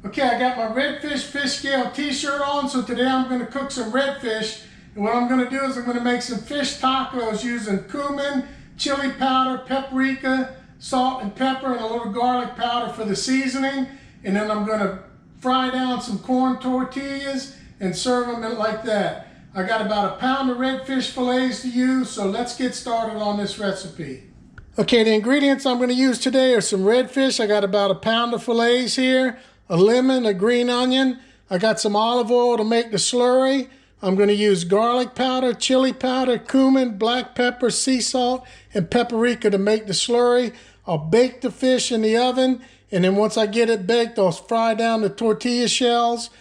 Okay, I got my Redfish Fish Scale t-shirt on, so today I'm going to cook some redfish. And what I'm going to do is I'm going to make some fish tacos using cumin, chili powder, paprika, salt and pepper, and a little garlic powder for the seasoning. And then I'm going to fry down some corn tortillas and serve them like that. I got about a pound of redfish fillets to use, so let's get started on this recipe. Okay, the ingredients I'm going to use today are some redfish. I got about a pound of fillets here, a lemon, a green onion. I got some olive oil to make the slurry. I'm going to use garlic powder, chili powder, cumin, black pepper, sea salt, and paprika to make the slurry. I'll bake the fish in the oven, and then once I get it baked, I'll fry down the tortilla shells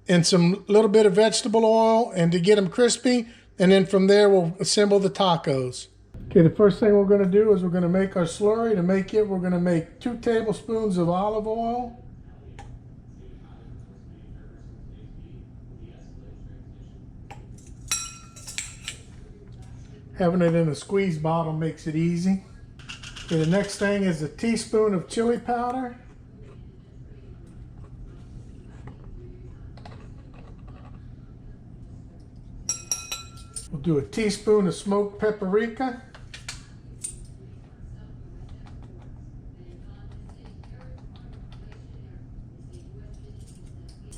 and some little bit of vegetable oil and to get them crispy. And then from there, we'll assemble the tacos. Okay, the first thing we're going to do is we're going to make our slurry. To make it, we're going to make 2 tablespoons of olive oil. Having it in a squeeze bottle makes it easy. Okay, the next thing is a teaspoon of chili powder. We'll do a teaspoon of smoked paprika.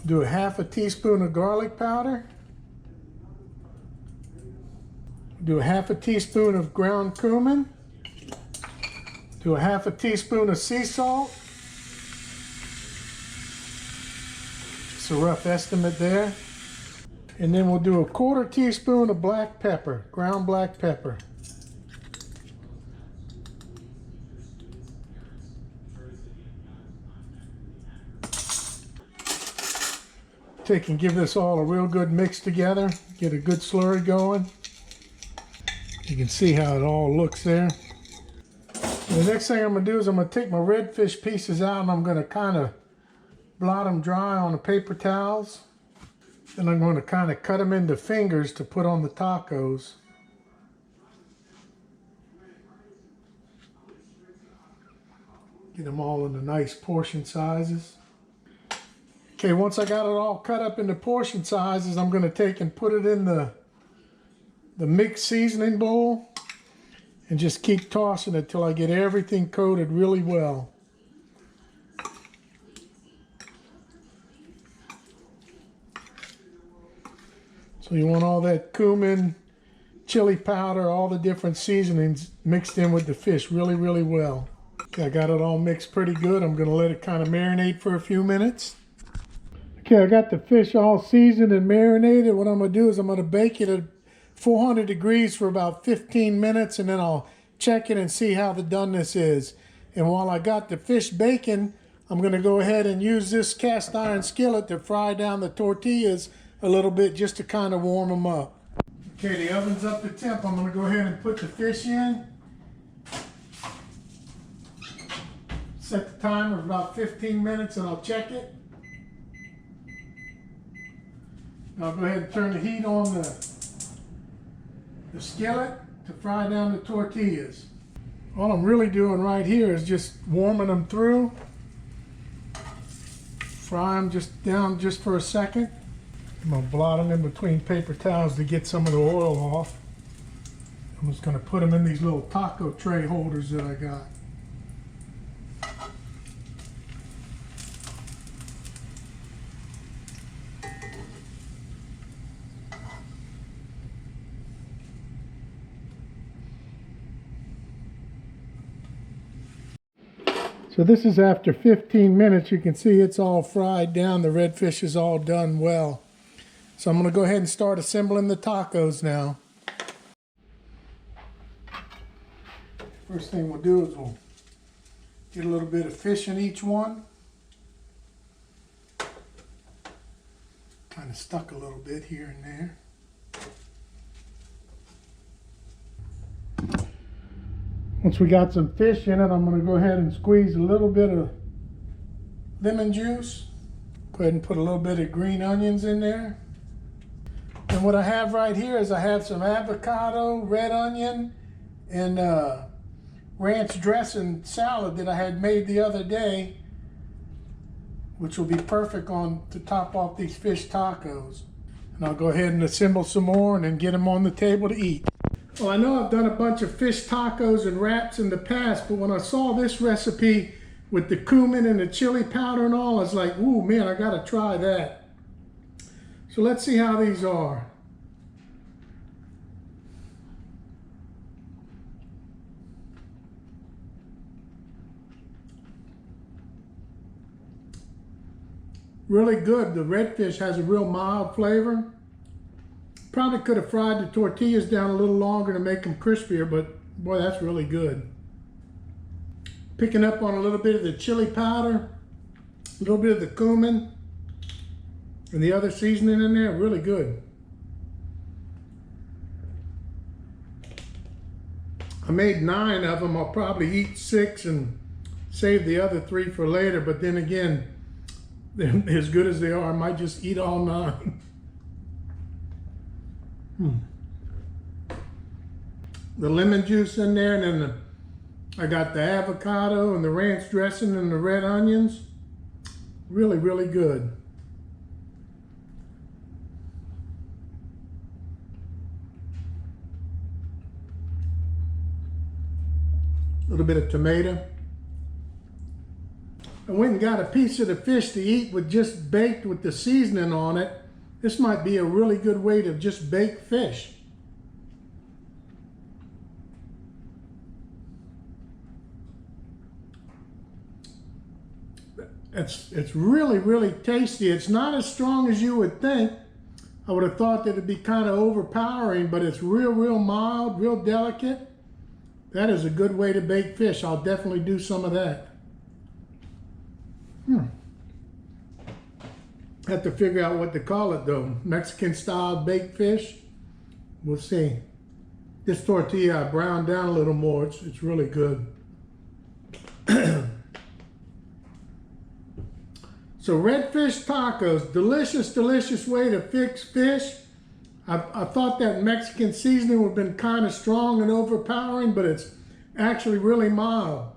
Do a half a teaspoon of garlic powder. Do a half a teaspoon of ground cumin. Do a half a teaspoon of sea salt. It's a rough estimate there. And then we'll do a 1/4 teaspoon of black pepper, ground black pepper. Take and give this all a real good mix together. Get a good slurry going. You can see how it all looks there. And the next thing I'm going to do is I'm going to take my redfish pieces out and I'm going to kind of blot them dry on the paper towels. Then I'm going to kind of cut them into fingers to put on the tacos. Get them all into nice portion sizes. Okay, once I got it all cut up into portion sizes, I'm going to take and put it in the mixed seasoning bowl and just keep tossing it till I get everything coated really well. So you want all that cumin, chili powder, all the different seasonings mixed in with the fish really, really well. Okay, I got it all mixed pretty good. I'm going to let it kind of marinate for a few minutes. Okay, I got the fish all seasoned and marinated. What I'm going to do is I'm going to bake it at 400 degrees for about 15 minutes, and then I'll check it and see how the doneness is. And while I got the fish baking, I'm going to go ahead and use this cast iron skillet to fry down the tortillas a little bit just to kind of warm them up. Okay, the oven's up to temp. I'm going to go ahead and put the fish in. Set the timer for about 15 minutes and I'll check it. I'll go ahead and turn the heat on the skillet to fry down the tortillas. All I'm really doing right here is just warming them through. Fry them down just for a second. I'm going to blot them in between paper towels to get some of the oil off. I'm just going to put them in these little taco tray holders that I got. So this is after 15 minutes. You can see it's all fried down. The redfish is all done well. So I'm going to go ahead and start assembling the tacos now. First thing we'll do is we'll get a little bit of fish in each one. Kind of stuck a little bit here and there. Once we got some fish in it, I'm going to go ahead and squeeze a little bit of lemon juice. Go ahead and put a little bit of green onions in there. And what I have right here is I have some avocado, red onion, and ranch dressing salad that I had made the other day which will be perfect on to top off these fish tacos. And I'll go ahead and assemble some more and then get them on the table to eat. Well, I know I've done a bunch of fish tacos and wraps in the past, but when I saw this recipe with the cumin and the chili powder and all, I was like, ooh, man, I gotta try that. So let's see how these are. Really good. The redfish has a real mild flavor. Probably could have fried the tortillas down a little longer to make them crispier, but boy, that's really good. Picking up on a little bit of the chili powder, a little bit of the cumin, and the other seasoning in there, really good. I made 9 of them. I'll probably eat 6 and save the other 3 for later, but then again, as good as they are, I might just eat all 9. The lemon juice in there, and then I got the avocado and the ranch dressing and the red onions. Really, really good. A little bit of tomato. I went and got a piece of the fish to eat with just baked with the seasoning on it. This might be a really good way to just bake fish. It's really, really tasty. It's not as strong as you would think. I would have thought that it'd be kind of overpowering, but it's real mild, real delicate. That is a good way to bake fish. I'll definitely do some of that. Have to figure out what to call it though. Mexican style baked fish. We'll see. This tortilla I browned down a little more. It's really good. So redfish tacos, delicious, delicious way to fix fish. I thought that Mexican seasoning would have been kind of strong and overpowering, but it's actually really mild.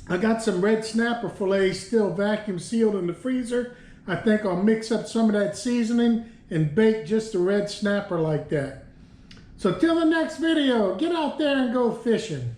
I got some red snapper fillets still vacuum sealed in the freezer. I think I'll mix up some of that seasoning and bake just a red snapper like that. So till the next video, get out there and go fishing.